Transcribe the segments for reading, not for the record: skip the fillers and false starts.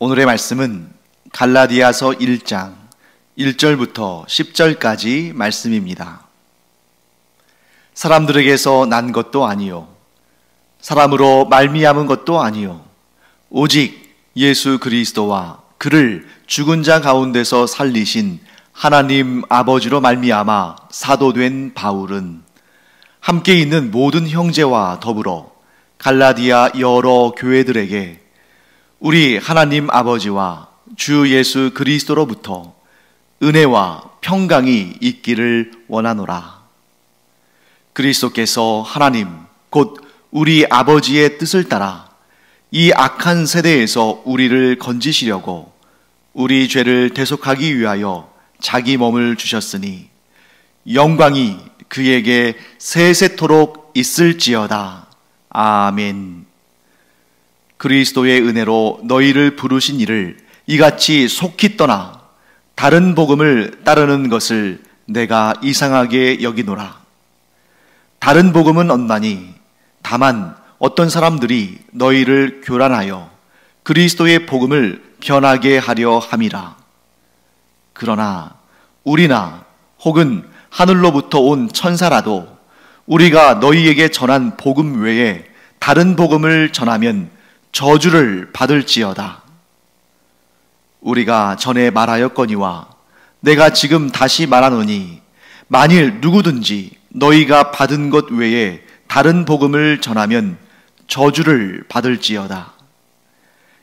오늘의 말씀은 갈라디아서 1장 1절부터 10절까지 말씀입니다. 사람들에게서 난 것도 아니요 사람으로 말미암은 것도 아니요 오직 예수 그리스도와 그를 죽은 자 가운데서 살리신 하나님 아버지로 말미암아 사도된 바울은 함께 있는 모든 형제와 더불어 갈라디아 여러 교회들에게 우리 하나님 아버지와 주 예수 그리스도로부터 은혜와 평강이 있기를 원하노라. 그리스도께서 하나님 곧 우리 아버지의 뜻을 따라 이 악한 세대에서 우리를 건지시려고 우리 죄를 대속하기 위하여 자기 몸을 주셨으니 영광이 그에게 세세토록 있을지어다. 아멘. 그리스도의 은혜로 너희를 부르신 이를 이같이 속히 떠나 다른 복음을 따르는 것을 내가 이상하게 여기노라. 다른 복음은 없나니 다만 어떤 사람들이 너희를 교란하여 그리스도의 복음을 변하게 하려 함이라. 그러나 우리나 혹은 하늘로부터 온 천사라도 우리가 너희에게 전한 복음 외에 다른 복음을 전하면 저주를 받을지어다. 우리가 전에 말하였거니와 내가 지금 다시 말하노니 만일 누구든지 너희가 받은 것 외에 다른 복음을 전하면 저주를 받을지어다.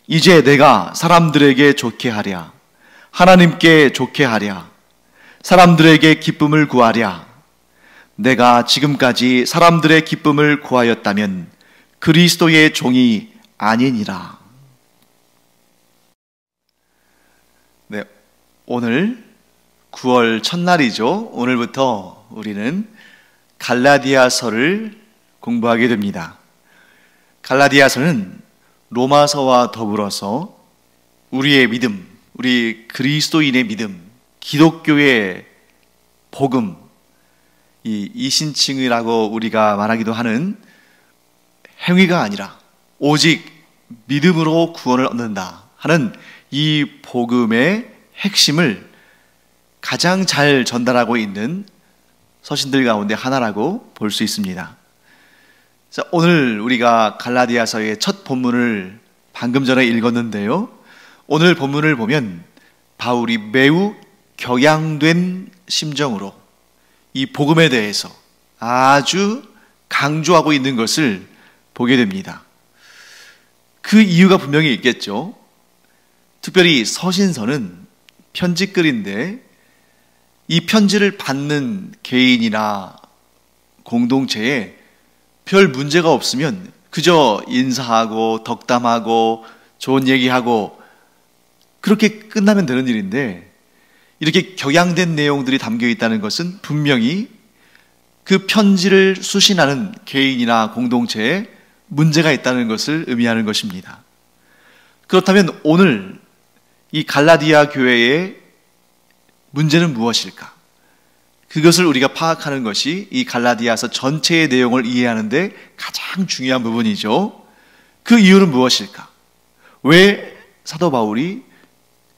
이제 내가 사람들에게 좋게 하랴, 하나님께 좋게 하랴, 사람들에게 기쁨을 구하랴. 내가 지금까지 사람들의 기쁨을 구하였다면 그리스도의 종이 아니니라. 네, 오늘 9월 첫날이죠. 오늘부터 우리는 갈라디아서를 공부하게 됩니다. 갈라디아서는 로마서와 더불어서 우리의 믿음, 우리 그리스도인의 믿음, 기독교의 복음, 이 이신칭이라고 우리가 말하기도 하는 행위가 아니라 오직 믿음으로 구원을 얻는다 하는 이 복음의 핵심을 가장 잘 전달하고 있는 서신들 가운데 하나라고 볼 수 있습니다. 자, 오늘 우리가 갈라디아서의 첫 본문을 방금 전에 읽었는데요. 오늘 본문을 보면 바울이 매우 격양된 심정으로 이 복음에 대해서 아주 강조하고 있는 것을 보게 됩니다. 그 이유가 분명히 있겠죠. 특별히 서신서는 편지글인데 이 편지를 받는 개인이나 공동체에 별 문제가 없으면 그저 인사하고 덕담하고 좋은 얘기하고 그렇게 끝나면 되는 일인데 이렇게 격양된 내용들이 담겨 있다는 것은 분명히 그 편지를 수신하는 개인이나 공동체에 문제가 있다는 것을 의미하는 것입니다. 그렇다면 오늘 이 갈라디아 교회의 문제는 무엇일까? 그것을 우리가 파악하는 것이 이 갈라디아서 전체의 내용을 이해하는데 가장 중요한 부분이죠. 그 이유는 무엇일까? 왜 사도 바울이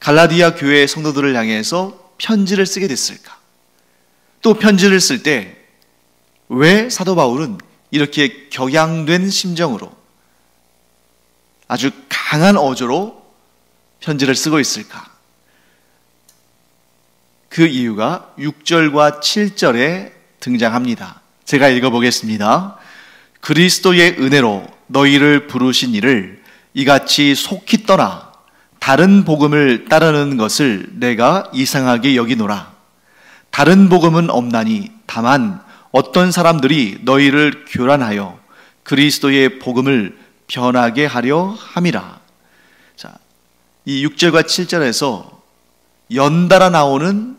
갈라디아 교회의 성도들을 향해서 편지를 쓰게 됐을까? 또 편지를 쓸 때 왜 사도 바울은 이렇게 격양된 심정으로 아주 강한 어조로 편지를 쓰고 있을까? 그 이유가 6절과 7절에 등장합니다. 제가 읽어보겠습니다. 그리스도의 은혜로 너희를 부르신 이를 이같이 속히 떠나 다른 복음을 따르는 것을 내가 이상하게 여기노라. 다른 복음은 없나니 다만 어떤 사람들이 너희를 교란하여 그리스도의 복음을 변하게 하려 함이라. 자, 이 6절과 7절에서 연달아 나오는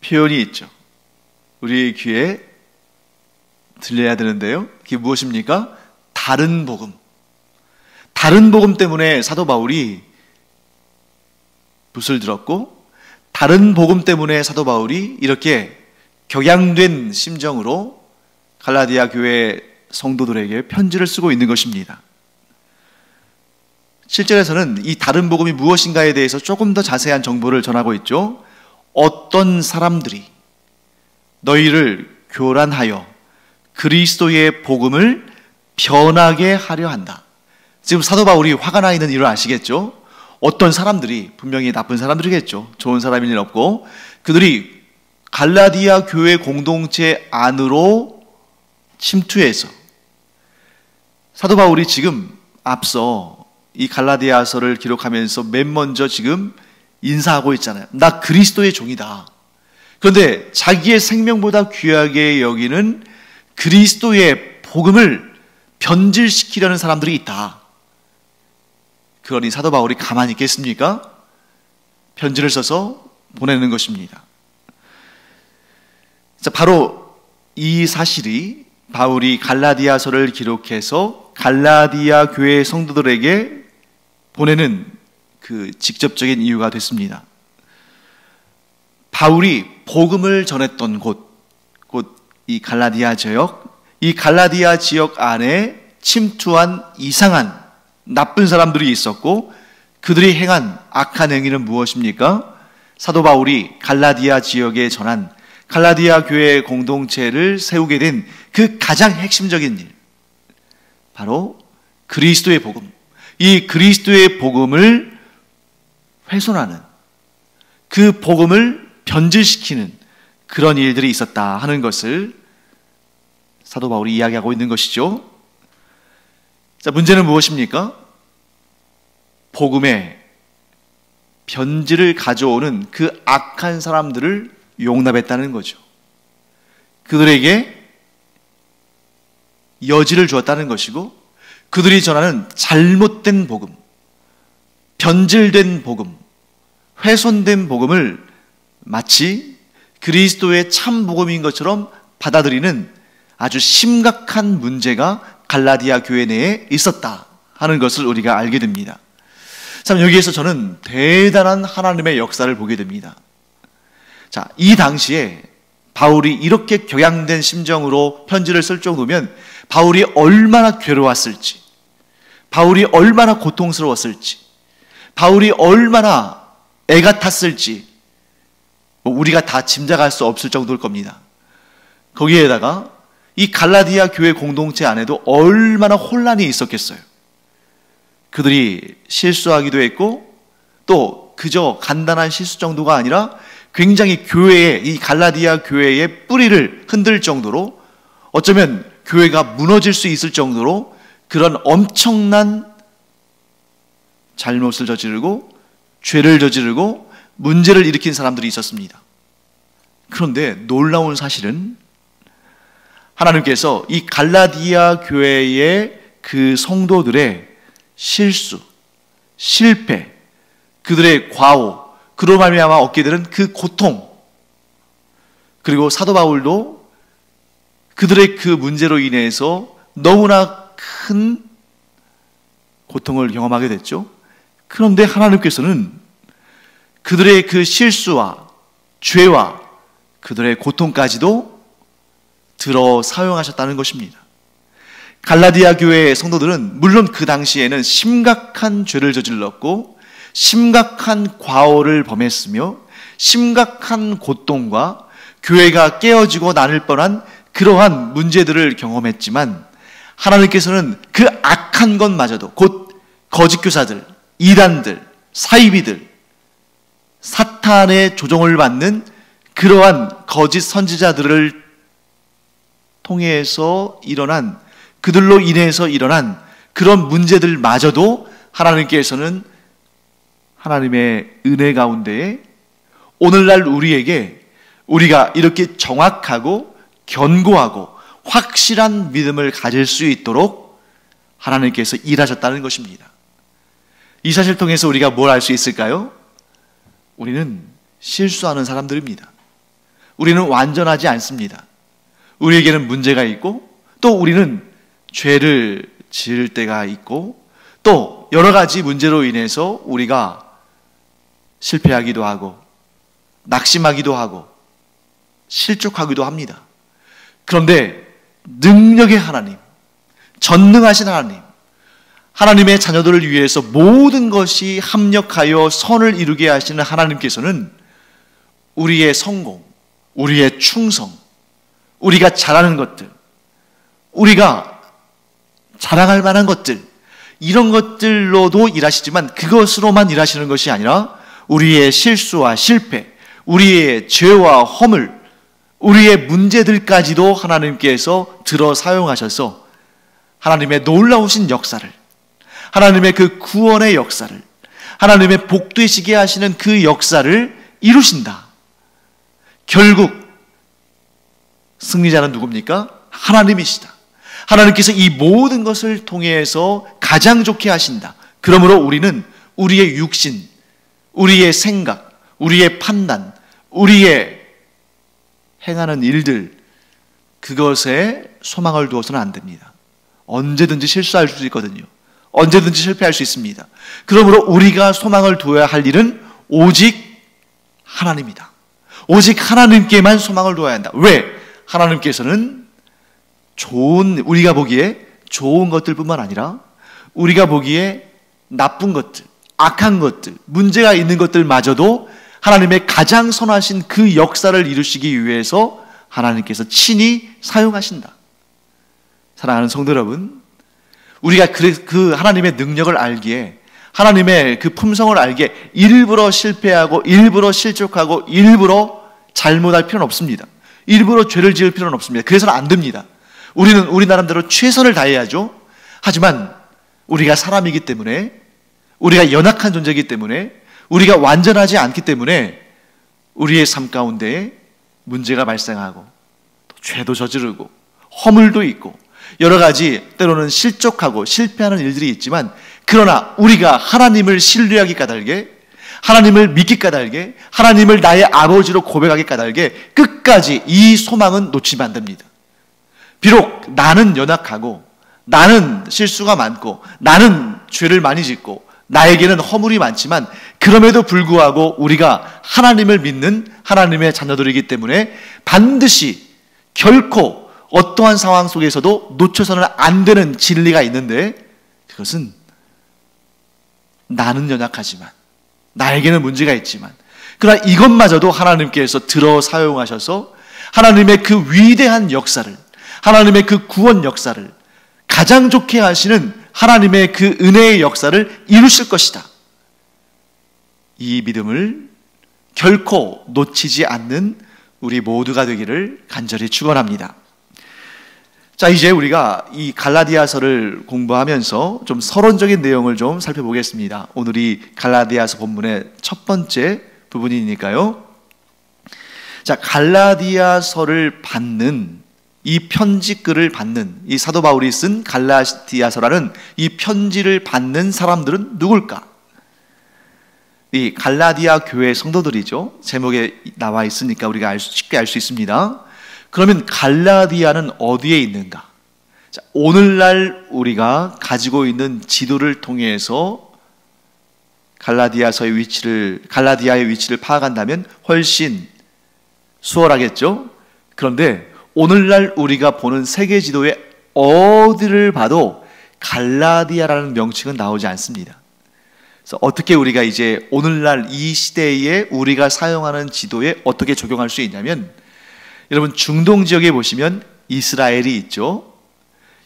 표현이 있죠. 우리 귀에 들려야 되는데요. 그게 무엇입니까? 다른 복음. 다른 복음 때문에 사도 바울이 붓을 들었고 다른 복음 때문에 사도 바울이 이렇게 격양된 심정으로 갈라디아 교회 성도들에게 편지를 쓰고 있는 것입니다. 7절에서는 이 다른 복음이 무엇인가에 대해서 조금 더 자세한 정보를 전하고 있죠. 어떤 사람들이 너희를 교란하여 그리스도의 복음을 변하게 하려 한다. 지금 사도 바울이 화가 나 있는 이유를 아시겠죠? 어떤 사람들이, 분명히 나쁜 사람들이겠죠. 좋은 사람일 일 없고, 그들이 갈라디아 교회 공동체 안으로 침투해서, 사도 바울이 지금 앞서 이 갈라디아서를 기록하면서 맨 먼저 지금 인사하고 있잖아요. 나 그리스도의 종이다. 그런데 자기의 생명보다 귀하게 여기는 그리스도의 복음을 변질시키려는 사람들이 있다. 그러니 사도 바울이 가만히 있겠습니까? 편지를 써서 보내는 것입니다. 자, 바로 이 사실이 바울이 갈라디아서를 기록해서 갈라디아 교회 성도들에게 보내는 그 직접적인 이유가 됐습니다. 바울이 복음을 전했던 곳, 곧 이 갈라디아 지역, 이 갈라디아 지역 안에 침투한 이상한 나쁜 사람들이 있었고, 그들이 행한 악한 행위는 무엇입니까? 사도 바울이 갈라디아 지역에 전한 갈라디아 교회 공동체를 세우게 된 그 가장 핵심적인 일, 바로 그리스도의 복음, 이 그리스도의 복음을 훼손하는, 그 복음을 변질시키는 그런 일들이 있었다 하는 것을 사도 바울이 이야기하고 있는 것이죠. 자, 문제는 무엇입니까? 복음의 변질을 가져오는 그 악한 사람들을 용납했다는 거죠. 그들에게 여지를 주었다는 것이고, 그들이 전하는 잘못된 복음, 변질된 복음, 훼손된 복음을 마치 그리스도의 참 복음인 것처럼 받아들이는 아주 심각한 문제가 갈라디아 교회 내에 있었다 하는 것을 우리가 알게 됩니다. 참, 여기에서 저는 대단한 하나님의 역사를 보게 됩니다. 자, 이 당시에 바울이 이렇게 격양된 심정으로 편지를 쓸 정도면 바울이 얼마나 괴로웠을지, 바울이 얼마나 고통스러웠을지, 바울이 얼마나 애가 탔을지 우리가 다 짐작할 수 없을 정도일 겁니다. 거기에다가 이 갈라디아 교회 공동체 안에도 얼마나 혼란이 있었겠어요. 그들이 실수하기도 했고, 또 그저 간단한 실수 정도가 아니라 굉장히 교회의, 이 갈라디아 교회의 뿌리를 흔들 정도로, 어쩌면 교회가 무너질 수 있을 정도로 그런 엄청난 잘못을 저지르고 죄를 저지르고 문제를 일으킨 사람들이 있었습니다. 그런데 놀라운 사실은 하나님께서 이 갈라디아 교회의 그 성도들의 실수, 실패, 그들의 과오, 그로 말미암아 얻게 되는 그 고통, 그리고 사도 바울도 그들의 그 문제로 인해서 너무나 큰 고통을 경험하게 됐죠. 그런데 하나님께서는 그들의 그 실수와 죄와 그들의 고통까지도 들어 사용하셨다는 것입니다. 갈라디아 교회의 성도들은 물론 그 당시에는 심각한 죄를 저질렀고 심각한 과오를 범했으며 심각한 고통과 교회가 깨어지고 나눌 뻔한 그러한 문제들을 경험했지만, 하나님께서는 그 악한 것마저도, 곧 거짓 교사들, 이단들, 사이비들, 사탄의 조종을 받는 그러한 거짓 선지자들을 통해서 일어난, 그들로 인해서 일어난 그런 문제들마저도 하나님께서는 하나님의 은혜 가운데에 오늘날 우리에게, 우리가 이렇게 정확하고 견고하고 확실한 믿음을 가질 수 있도록 하나님께서 일하셨다는 것입니다. 이 사실을 통해서 우리가 뭘 알 수 있을까요? 우리는 실수하는 사람들입니다. 우리는 완전하지 않습니다. 우리에게는 문제가 있고, 또 우리는 죄를 지을 때가 있고, 또 여러 가지 문제로 인해서 우리가 실패하기도 하고 낙심하기도 하고 실족하기도 합니다. 그런데 능력의 하나님, 전능하신 하나님, 하나님의 자녀들을 위해서 모든 것이 합력하여 선을 이루게 하시는 하나님께서는 우리의 성공, 우리의 충성, 우리가 잘하는 것들, 우리가 자랑할 만한 것들, 이런 것들로도 일하시지만 그것으로만 일하시는 것이 아니라 우리의 실수와 실패, 우리의 죄와 허물, 우리의 문제들까지도 하나님께서 들어 사용하셔서 하나님의 놀라우신 역사를, 하나님의 그 구원의 역사를, 하나님의 복되시게 하시는 그 역사를 이루신다. 결국 승리자는 누굽니까? 하나님이시다. 하나님께서 이 모든 것을 통해서 가장 좋게 하신다. 그러므로 우리는 우리의 육신, 우리의 생각, 우리의 판단, 우리의 행하는 일들, 그것에 소망을 두어서는 안 됩니다. 언제든지 실수할 수 있거든요. 언제든지 실패할 수 있습니다. 그러므로 우리가 소망을 두어야 할 일은 오직 하나님이다. 오직 하나님께만 소망을 두어야 한다. 왜? 하나님께서는 우리가 보기에 좋은 것들뿐만 아니라 우리가 보기에 나쁜 것들, 악한 것들, 문제가 있는 것들마저도 하나님의 가장 선하신 그 역사를 이루시기 위해서 하나님께서 친히 사용하신다. 사랑하는 성도 여러분, 우리가 그 하나님의 능력을 알기에, 하나님의 그 품성을 알기에 일부러 실패하고 일부러 실족하고 일부러 잘못할 필요는 없습니다. 일부러 죄를 지을 필요는 없습니다. 그래서는 안 됩니다. 우리는 우리 나름대로 최선을 다해야죠. 하지만 우리가 사람이기 때문에, 우리가 연약한 존재이기 때문에, 우리가 완전하지 않기 때문에 우리의 삶 가운데 문제가 발생하고 또 죄도 저지르고 허물도 있고 여러 가지 때로는 실족하고 실패하는 일들이 있지만, 그러나 우리가 하나님을 신뢰하기 까닭에, 하나님을 믿기 까닭에, 하나님을 나의 아버지로 고백하기 까닭에 끝까지 이 소망은 놓치면 안 됩니다. 비록 나는 연약하고 나는 실수가 많고 나는 죄를 많이 짓고 나에게는 허물이 많지만, 그럼에도 불구하고 우리가 하나님을 믿는 하나님의 자녀들이기 때문에 반드시 결코 어떠한 상황 속에서도 놓쳐서는 안 되는 진리가 있는데, 그것은 나는 연약하지만, 나에게는 문제가 있지만, 그러나 이것마저도 하나님께서 들어 사용하셔서 하나님의 그 위대한 역사를, 하나님의 그 구원 역사를, 가장 좋게 하시는 하나님의 그 은혜의 역사를 이루실 것이다. 이 믿음을 결코 놓치지 않는 우리 모두가 되기를 간절히 축원합니다. 자, 이제 우리가 이 갈라디아서를 공부하면서 좀 서론적인 내용을 좀 살펴보겠습니다. 오늘이 갈라디아서 본문의 첫 번째 부분이니까요. 자, 갈라디아서를 받는, 이 편지글을 받는, 이 사도 바울이 쓴 갈라디아서라는 이 편지를 받는 사람들은 누굴까? 이 갈라디아 교회 성도들이죠. 제목에 나와 있으니까 우리가 쉽게 알 수 있습니다. 그러면 갈라디아는 어디에 있는가? 자, 오늘날 우리가 가지고 있는 지도를 통해서 갈라디아의 위치를 파악한다면 훨씬 수월하겠죠? 그런데 오늘날 우리가 보는 세계 지도에 어디를 봐도 갈라디아라는 명칭은 나오지 않습니다. 그래서 어떻게 우리가 이제 오늘날 이 시대에 우리가 사용하는 지도에 어떻게 적용할 수 있냐면, 여러분 중동 지역에 보시면 이스라엘이 있죠.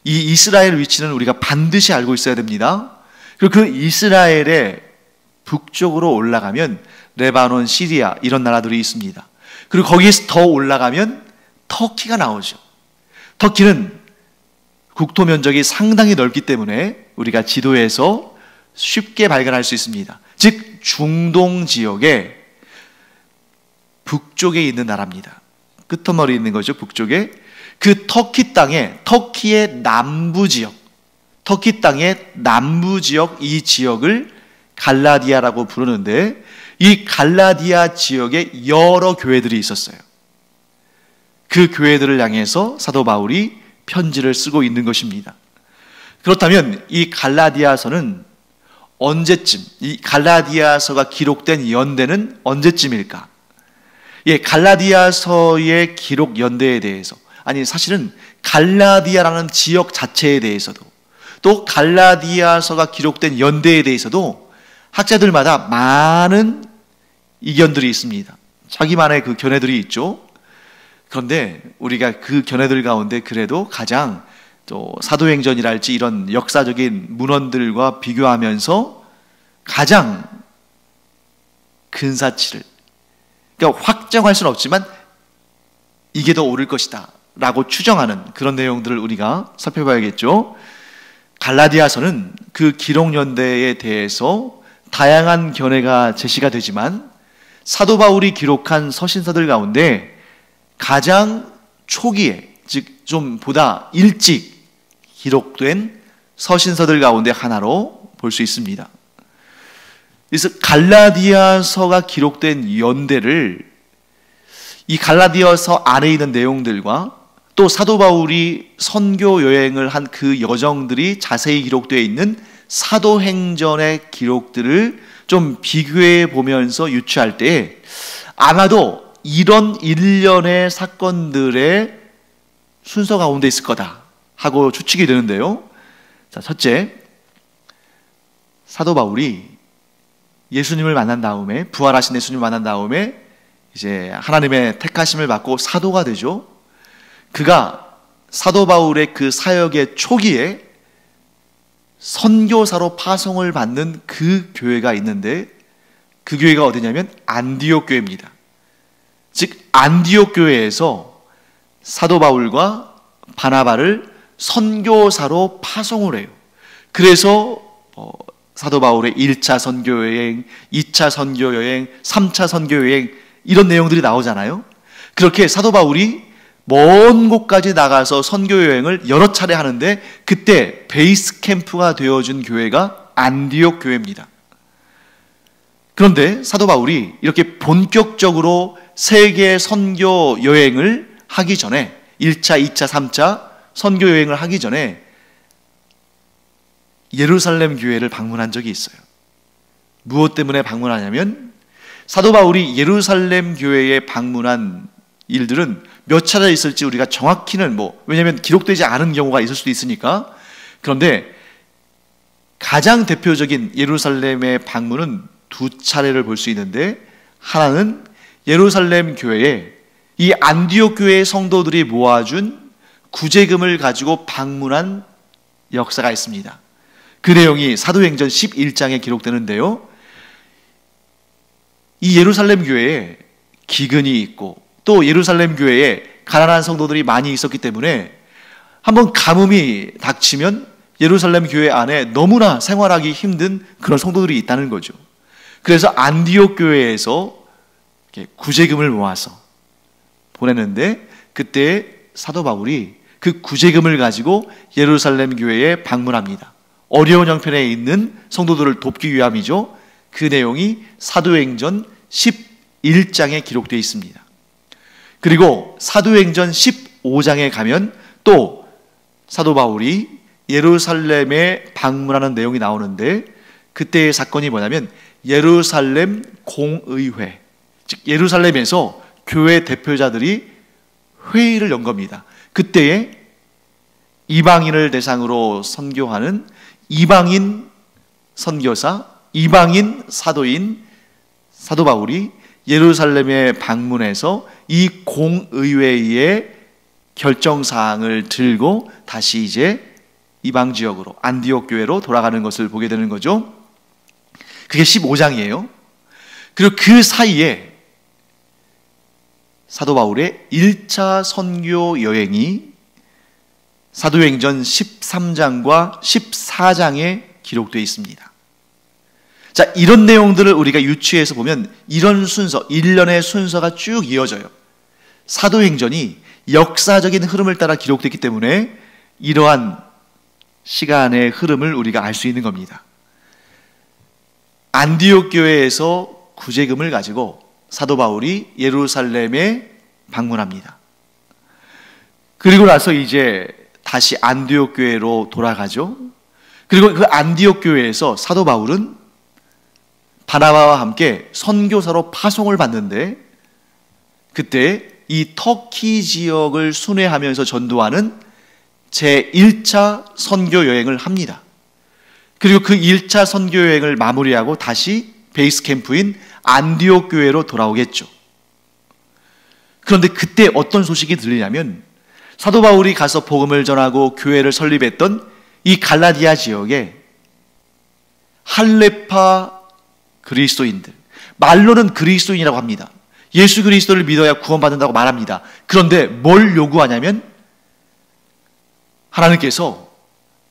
이 이스라엘 위치는 우리가 반드시 알고 있어야 됩니다. 그리고 그 이스라엘의 북쪽으로 올라가면 레바논, 시리아 이런 나라들이 있습니다. 그리고 거기에서 더 올라가면 터키가 나오죠. 터키는 국토 면적이 상당히 넓기 때문에 우리가 지도에서 쉽게 발견할 수 있습니다. 즉 중동 지역의 북쪽에 있는 나라입니다. 끄트머리에 있는 거죠. 북쪽에. 그 터키 땅에, 터키의 남부 지역, 터키 땅의 남부 지역, 이 지역을 갈라디아라고 부르는데, 이 갈라디아 지역에 여러 교회들이 있었어요. 그 교회들을 향해서 사도 바울이 편지를 쓰고 있는 것입니다. 그렇다면 이 갈라디아서는 언제쯤, 이 갈라디아서가 기록된 연대는 언제쯤일까? 예, 갈라디아서의 기록 연대에 대해서, 아니 사실은 갈라디아라는 지역 자체에 대해서도, 또 갈라디아서가 기록된 연대에 대해서도 학자들마다 많은 이견들이 있습니다. 자기만의 그 견해들이 있죠. 그런데 우리가 그 견해들 가운데 그래도 가장 또 사도행전이랄지 이런 역사적인 문헌들과 비교하면서 가장 근사치를, 그러니까 확정할 수는 없지만 이게 더 옳을 것이다 라고 추정하는 그런 내용들을 우리가 살펴봐야겠죠. 갈라디아서는 그 기록 연대에 대해서 다양한 견해가 제시가 되지만 사도 바울이 기록한 서신서들 가운데 가장 초기에, 즉 좀 보다 일찍 기록된 서신서들 가운데 하나로 볼 수 있습니다. 그래서 갈라디아서가 기록된 연대를 이 갈라디아서 안에 있는 내용들과 또 사도 바울이 선교 여행을 한 그 여정들이 자세히 기록되어 있는 사도행전의 기록들을 좀 비교해 보면서 유추할 때 아마도 이런 일련의 사건들의 순서 가운데 있을 거다 하고 추측이 되는데요. 자, 첫째, 사도 바울이 예수님을 만난 다음에, 부활하신 예수님을 만난 다음에 이제 하나님의 택하심을 받고 사도가 되죠. 그가 사도 바울의 그 사역의 초기에 선교사로 파송을 받는 그 교회가 있는데 그 교회가 어디냐면 안디옥 교회입니다. 즉 안디옥 교회에서 사도 바울과 바나바를 선교사로 파송을 해요. 그래서 사도 바울의 1차 선교여행, 2차 선교여행, 3차 선교여행 이런 내용들이 나오잖아요. 그렇게 사도 바울이 먼 곳까지 나가서 선교여행을 여러 차례 하는데 그때 베이스 캠프가 되어준 교회가 안디옥 교회입니다. 그런데 사도 바울이 이렇게 본격적으로 세계 선교 여행을 하기 전에 1차, 2차, 3차 선교 여행을 하기 전에 예루살렘 교회를 방문한 적이 있어요. 무엇 때문에 방문하냐면 사도 바울이 예루살렘 교회에 방문한 일들은 몇 차례 있을지 우리가 정확히는 왜냐하면 기록되지 않은 경우가 있을 수도 있으니까. 그런데 가장 대표적인 예루살렘의 방문은 2차례를 볼 수 있는데 하나는 예루살렘 교회에 이 안디옥 교회의 성도들이 모아준 구제금을 가지고 방문한 역사가 있습니다. 그 내용이 사도행전 11장에 기록되는데요. 이 예루살렘 교회에 기근이 있고 또 예루살렘 교회에 가난한 성도들이 많이 있었기 때문에 한번 가뭄이 닥치면 예루살렘 교회 안에 너무나 생활하기 힘든 그런 성도들이 있다는 거죠. 그래서 안디옥 교회에서 구제금을 모아서 보냈는데 그때 사도 바울이 그 구제금을 가지고 예루살렘 교회에 방문합니다. 어려운 형편에 있는 성도들을 돕기 위함이죠. 그 내용이 사도행전 11장에 기록되어 있습니다. 그리고 사도행전 15장에 가면 또 사도 바울이 예루살렘에 방문하는 내용이 나오는데 그때의 사건이 뭐냐면 예루살렘 공의회, 즉 예루살렘에서 교회 대표자들이 회의를 연 겁니다. 그때에 이방인을 대상으로 선교하는 이방인 선교사, 이방인 사도인 사도 바울이 예루살렘에 방문해서 이 공의회의 결정사항을 들고 다시 이제 이방 지역으로 안디옥 교회로 돌아가는 것을 보게 되는 거죠. 그게 15장이에요. 그리고 그 사이에 사도 바울의 1차 선교 여행이 사도행전 13장과 14장에 기록되어 있습니다. 자, 이런 내용들을 우리가 유추해서 보면 이런 순서, 일련의 순서가 쭉 이어져요. 사도행전이 역사적인 흐름을 따라 기록됐기 때문에 이러한 시간의 흐름을 우리가 알 수 있는 겁니다. 안디옥 교회에서 구제금을 가지고 사도 바울이 예루살렘에 방문합니다. 그리고 나서 이제 다시 안디옥 교회로 돌아가죠. 그리고 그 안디옥 교회에서 사도 바울은 바나바와 함께 선교사로 파송을 받는데 그때 이 터키 지역을 순회하면서 전도하는 제1차 선교 여행을 합니다. 그리고 그 1차 선교 여행을 마무리하고 다시 베이스 캠프인 안디옥 교회로 돌아오겠죠. 그런데 그때 어떤 소식이 들리냐면 사도 바울이 가서 복음을 전하고 교회를 설립했던 이 갈라디아 지역에 할레파 그리스도인들, 말로는 그리스도인이라고 합니다. 예수 그리스도를 믿어야 구원받는다고 말합니다. 그런데 뭘 요구하냐면 하나님께서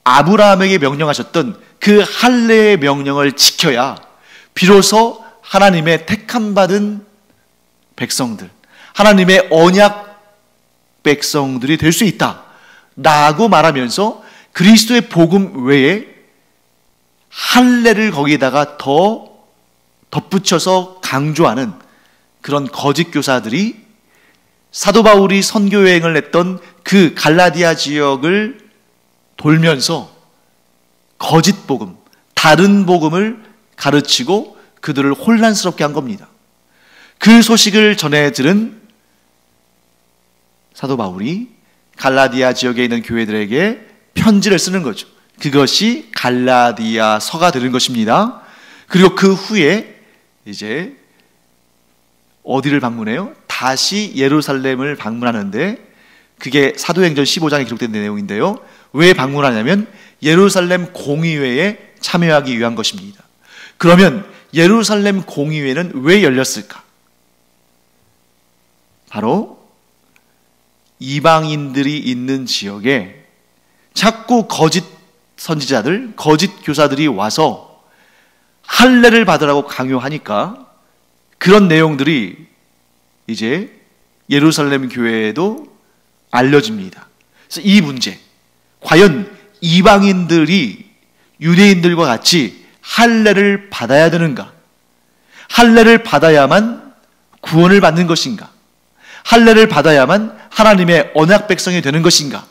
아브라함에게 명령하셨던 그 할례의 명령을 지켜야 비로소 하나님의 택함받은 백성들, 하나님의 언약 백성들이 될 수 있다 라고 말하면서 그리스도의 복음 외에 할례를 거기에다가 더 덧붙여서 강조하는 그런 거짓 교사들이 사도 바울이 선교 여행을 했던 그 갈라디아 지역을 돌면서 거짓 복음, 다른 복음을 가르치고 그들을 혼란스럽게 한 겁니다. 그 소식을 전해 들은 사도 바울이 갈라디아 지역에 있는 교회들에게 편지를 쓰는 거죠. 그것이 갈라디아서가 되는 것입니다. 그리고 그 후에 이제 어디를 방문해요? 다시 예루살렘을 방문하는데 그게 사도행전 15장에 기록된 내용인데요. 왜 방문하냐면 예루살렘 공의회에 참여하기 위한 것입니다. 그러면 예루살렘 공의회는 왜 열렸을까? 바로 이방인들이 있는 지역에 자꾸 거짓 선지자들, 거짓 교사들이 와서 할례를 받으라고 강요하니까 그런 내용들이 이제 예루살렘 교회에도 알려집니다. 그래서 이 문제, 과연 이방인들이 유대인들과 같이 할례를 받아야 되는가? 할례를 받아야만 구원을 받는 것인가? 할례를 받아야만 하나님의 언약 백성이 되는 것인가?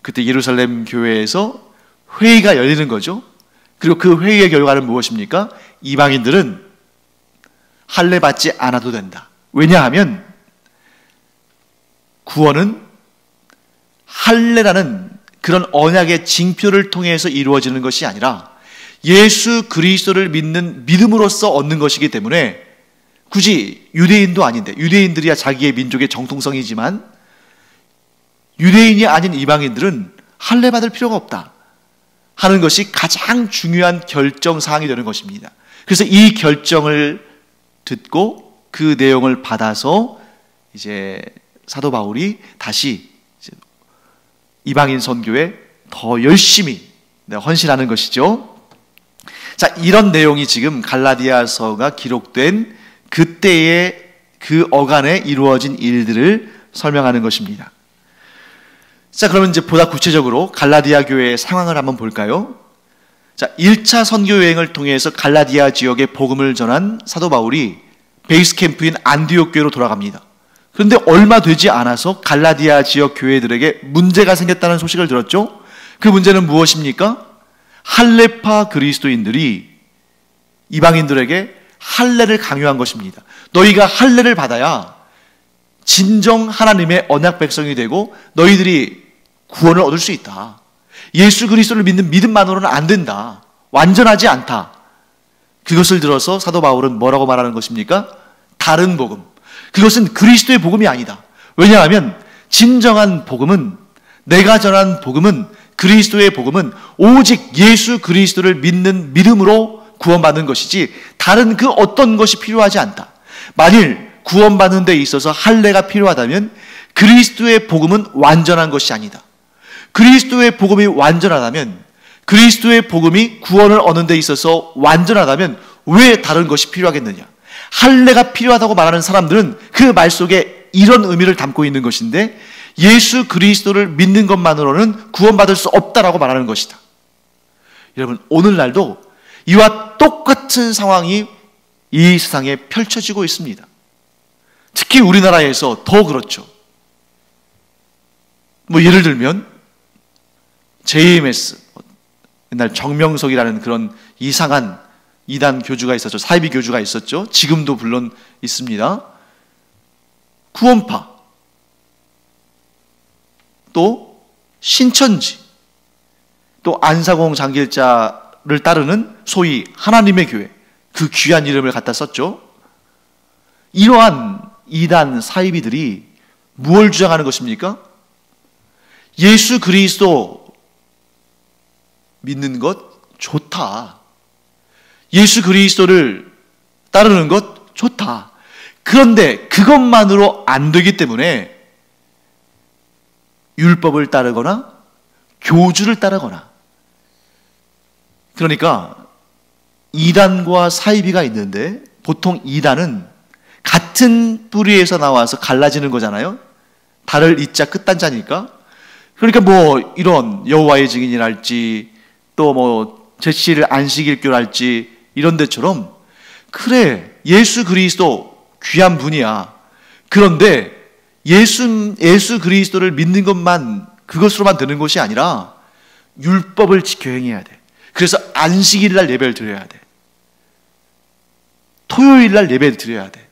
그때 예루살렘 교회에서 회의가 열리는 거죠. 그리고 그 회의의 결과는 무엇입니까? 이방인들은 할례 받지 않아도 된다. 왜냐하면 구원은 할례라는 그런 언약의 징표를 통해서 이루어지는 것이 아니라 예수 그리스도를 믿는 믿음으로써 얻는 것이기 때문에 굳이 유대인도 아닌데, 유대인들이야 자기의 민족의 정통성이지만 유대인이 아닌 이방인들은 할례 받을 필요가 없다 하는 것이 가장 중요한 결정사항이 되는 것입니다. 그래서 이 결정을 듣고 그 내용을 받아서 이제 사도 바울이 다시 이방인 선교에 더 열심히 헌신하는 것이죠. 자, 이런 내용이 지금 갈라디아서가 기록된 그때의 그 어간에 이루어진 일들을 설명하는 것입니다. 자, 그러면 이제 보다 구체적으로 갈라디아 교회의 상황을 한번 볼까요? 자, 1차 선교 여행을 통해서 갈라디아 지역에 복음을 전한 사도 바울이 베이스 캠프인 안디옥 교회로 돌아갑니다. 그런데 얼마 되지 않아서 갈라디아 지역 교회들에게 문제가 생겼다는 소식을 들었죠. 그 문제는 무엇입니까? 할레파 그리스도인들이 이방인들에게 할례를 강요한 것입니다. 너희가 할례를 받아야 진정 하나님의 언약 백성이 되고 너희들이 구원을 얻을 수 있다. 예수 그리스도를 믿는 믿음만으로는 안 된다. 완전하지 않다. 그것을 들어서 사도 바울은 뭐라고 말하는 것입니까? 다른 복음. 그것은 그리스도의 복음이 아니다. 왜냐하면 진정한 복음은, 내가 전한 복음은, 그리스도의 복음은 오직 예수 그리스도를 믿는 믿음으로 구원받는 것이지 다른 그 어떤 것이 필요하지 않다. 만일 구원받는 데 있어서 할례가 필요하다면 그리스도의 복음은 완전한 것이 아니다. 그리스도의 복음이 완전하다면, 그리스도의 복음이 구원을 얻는 데 있어서 완전하다면 왜 다른 것이 필요하겠느냐? 할례가 필요하다고 말하는 사람들은 그 말 속에 이런 의미를 담고 있는 것인데 예수 그리스도를 믿는 것만으로는 구원받을 수 없다라고 말하는 것이다. 여러분, 오늘날도 이와 똑같은 상황이 이 세상에 펼쳐지고 있습니다. 특히 우리나라에서 더 그렇죠. 예를 들면 JMS, 옛날 정명석이라는 그런 이상한 이단 교주가 있었죠. 사이비 교주가 있었죠. 지금도 물론 있습니다. 구원파, 또 신천지, 또 안사공 장길자를 따르는 소위 하나님의 교회, 그 귀한 이름을 갖다 썼죠. 이러한 이단 사이비들이 무엇을 주장하는 것입니까? 예수 그리스도 믿는 것 좋다. 예수 그리스도를 따르는 것 좋다. 그런데 그것만으로 안 되기 때문에 율법을 따르거나 교주를 따르거나, 그러니까 이단과 사이비가 있는데 보통 이단은 같은 뿌리에서 나와서 갈라지는 거잖아요. 달을 이자 끝단자니까. 그러니까 뭐 이런 여호와의 증인이랄지 또 뭐 제칠 안식일교랄지 이런 데처럼, 그래 예수 그리스도 귀한 분이야. 그런데 예수 그리스도를 믿는 것만, 그것으로만 되는 것이 아니라 율법을 지켜 행해야 돼. 그래서 안식일날 예배를 드려야 돼. 토요일날 예배를 드려야 돼.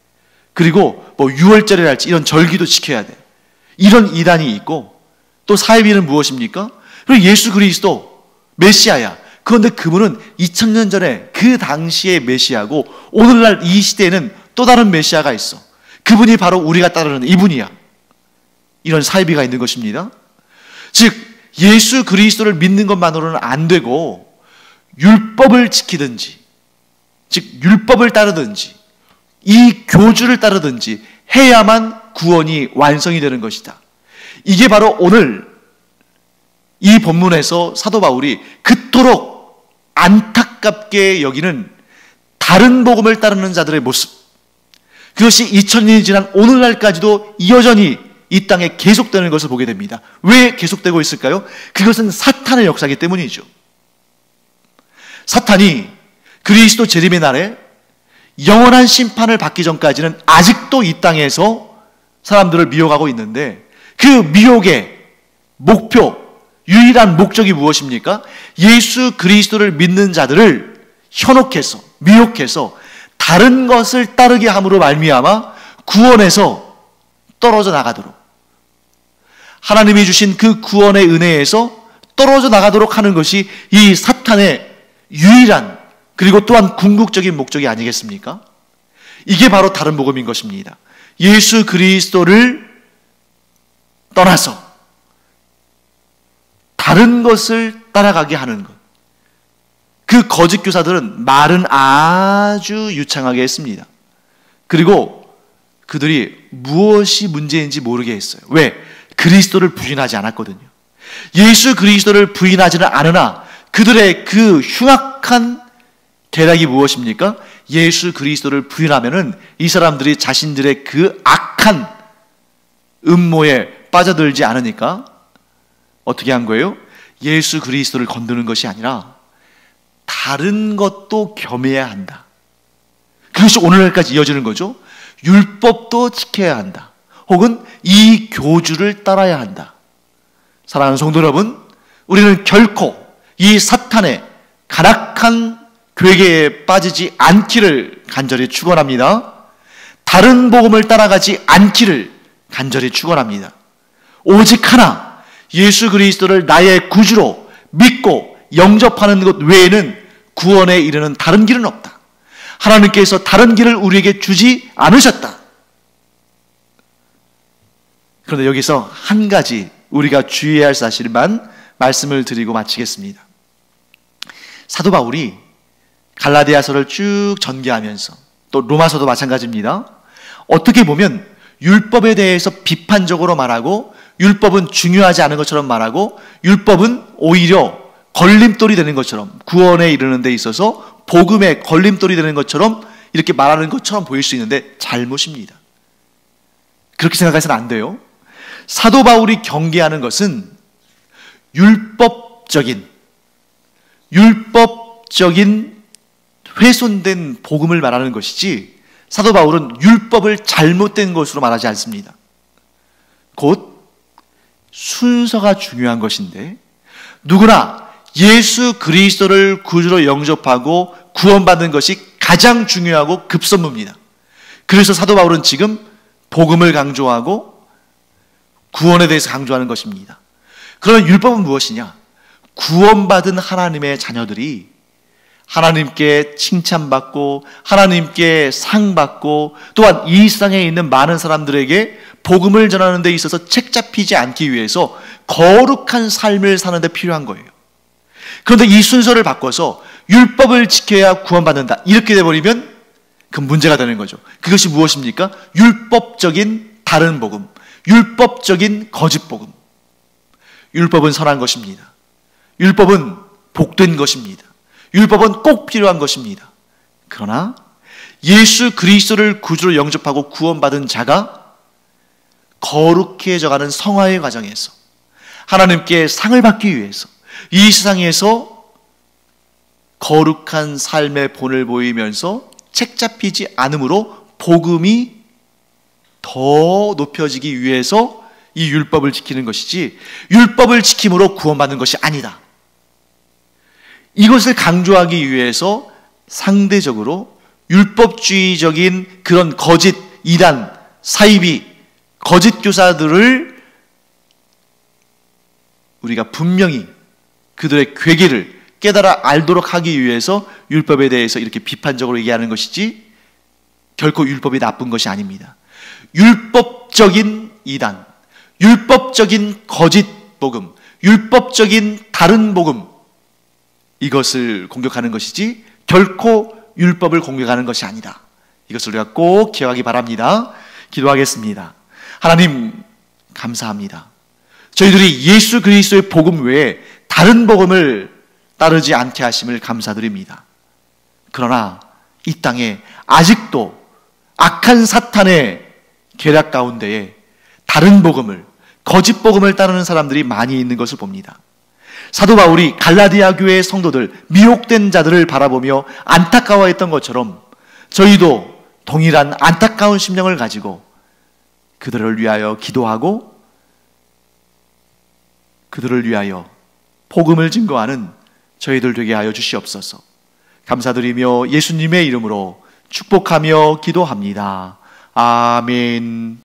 그리고 뭐 유월절이랄지 이런 절기도 지켜야 돼. 이런 이단이 있고, 또 사이비는 무엇입니까? 그리고 예수 그리스도 메시아야. 그런데 그분은 2000년 전에 그 당시의 메시아고, 오늘날 이 시대에는 또 다른 메시아가 있어. 그분이 바로 우리가 따르는 이분이야. 이런 사이비가 있는 것입니다. 즉 예수 그리스도를 믿는 것만으로는 안 되고 율법을 지키든지, 즉 율법을 따르든지 이 교주를 따르든지 해야만 구원이 완성이 되는 것이다. 이게 바로 오늘 이 본문에서 사도 바울이 그토록 안타깝게 여기는 다른 복음을 따르는 자들의 모습, 그것이 2000년이 지난 오늘날까지도 여전히 이 땅에 계속되는 것을 보게 됩니다. 왜 계속되고 있을까요? 그것은 사탄의 역사이기 때문이죠. 사탄이 그리스도 재림의 날에 영원한 심판을 받기 전까지는 아직도 이 땅에서 사람들을 미혹하고 있는데, 그 미혹의 목표, 유일한 목적이 무엇입니까? 예수 그리스도를 믿는 자들을 현혹해서, 미혹해서 다른 것을 따르게 함으로 말미암아 구원에서 떨어져 나가도록, 하나님이 주신 그 구원의 은혜에서 떨어져 나가도록 하는 것이 이 사탄의 유일한, 그리고 또한 궁극적인 목적이 아니겠습니까? 이게 바로 다른 복음인 것입니다. 예수 그리스도를 떠나서 다른 것을 따라가게 하는 것. 그 거짓 교사들은 말은 아주 유창하게 했습니다. 그리고 그들이 무엇이 문제인지 모르게 했어요. 왜? 그리스도를 부인하지 않았거든요. 예수 그리스도를 부인하지는 않으나 그들의 그 흉악한 계략이 무엇입니까? 예수 그리스도를 부인하면은 이 사람들이 자신들의 그 악한 음모에 빠져들지 않으니까 어떻게 한 거예요? 예수 그리스도를 건드는 것이 아니라 다른 것도 겸해야 한다. 그것이 오늘날까지 이어지는 거죠. 율법도 지켜야 한다. 혹은 이 교주를 따라야 한다. 사랑하는 성도 여러분, 우리는 결코 이 사탄의 가락한 괴계에 빠지지 않기를 간절히 축원합니다. 다른 복음을 따라가지 않기를 간절히 축원합니다. 오직 하나, 예수 그리스도를 나의 구주로 믿고 영접하는 것 외에는 구원에 이르는 다른 길은 없다. 하나님께서 다른 길을 우리에게 주지 않으셨다. 그런데 여기서 한 가지 우리가 주의해야 할 사실만 말씀을 드리고 마치겠습니다. 사도 바울이 갈라디아서를 쭉 전개하면서, 또 로마서도 마찬가지입니다. 어떻게 보면 율법에 대해서 비판적으로 말하고, 율법은 중요하지 않은 것처럼 말하고, 율법은 오히려 걸림돌이 되는 것처럼, 구원에 이르는 데 있어서 복음의 걸림돌이 되는 것처럼 이렇게 말하는 것처럼 보일 수 있는데 잘못입니다. 그렇게 생각해서는 안 돼요. 사도 바울이 경계하는 것은 율법적인 훼손된 복음을 말하는 것이지, 사도 바울은 율법을 잘못된 것으로 말하지 않습니다. 곧 순서가 중요한 것인데, 누구나 예수 그리스도를 구주로 영접하고 구원받는 것이 가장 중요하고 급선무입니다. 그래서 사도 바울은 지금 복음을 강조하고 구원에 대해서 강조하는 것입니다. 그러면 율법은 무엇이냐? 구원받은 하나님의 자녀들이 하나님께 칭찬받고 하나님께 상받고 또한 이 세상에 있는 많은 사람들에게 복음을 전하는 데 있어서 책잡히지 않기 위해서 거룩한 삶을 사는 데 필요한 거예요. 그런데 이 순서를 바꿔서 율법을 지켜야 구원받는다, 이렇게 돼버리면 그 문제가 되는 거죠. 그것이 무엇입니까? 율법적인 다른 복음, 율법적인 거짓 복음. 율법은 선한 것입니다. 율법은 복된 것입니다. 율법은 꼭 필요한 것입니다. 그러나 예수 그리스도를 구주로 영접하고 구원받은 자가 거룩해져가는 성화의 과정에서 하나님께 상을 받기 위해서 이 세상에서 거룩한 삶의 본을 보이면서 책잡히지 않으므로 복음이 더 높여지기 위해서 이 율법을 지키는 것이지, 율법을 지킴으로 구원받는 것이 아니다. 이것을 강조하기 위해서 상대적으로 율법주의적인 그런 거짓 이단, 사이비, 거짓 교사들을 우리가 분명히 그들의 괴계를 깨달아 알도록 하기 위해서 율법에 대해서 이렇게 비판적으로 얘기하는 것이지, 결코 율법이 나쁜 것이 아닙니다. 율법적인 이단, 율법적인 거짓 복음, 율법적인 다른 복음, 이것을 공격하는 것이지 결코 율법을 공격하는 것이 아니다. 이것을 우리가 꼭 기억하기 바랍니다. 기도하겠습니다. 하나님, 감사합니다. 저희들이 예수 그리스도의 복음 외에 다른 복음을 따르지 않게 하심을 감사드립니다. 그러나 이 땅에 아직도 악한 사탄의 계략 가운데에 다른 복음을, 거짓 복음을 따르는 사람들이 많이 있는 것을 봅니다. 사도 바울이 갈라디아 교회의 성도들, 미혹된 자들을 바라보며 안타까워했던 것처럼 저희도 동일한 안타까운 심령을 가지고 그들을 위하여 기도하고 그들을 위하여 복음을 증거하는 저희들 되게 하여 주시옵소서. 감사드리며 예수님의 이름으로 축복하며 기도합니다. 아멘.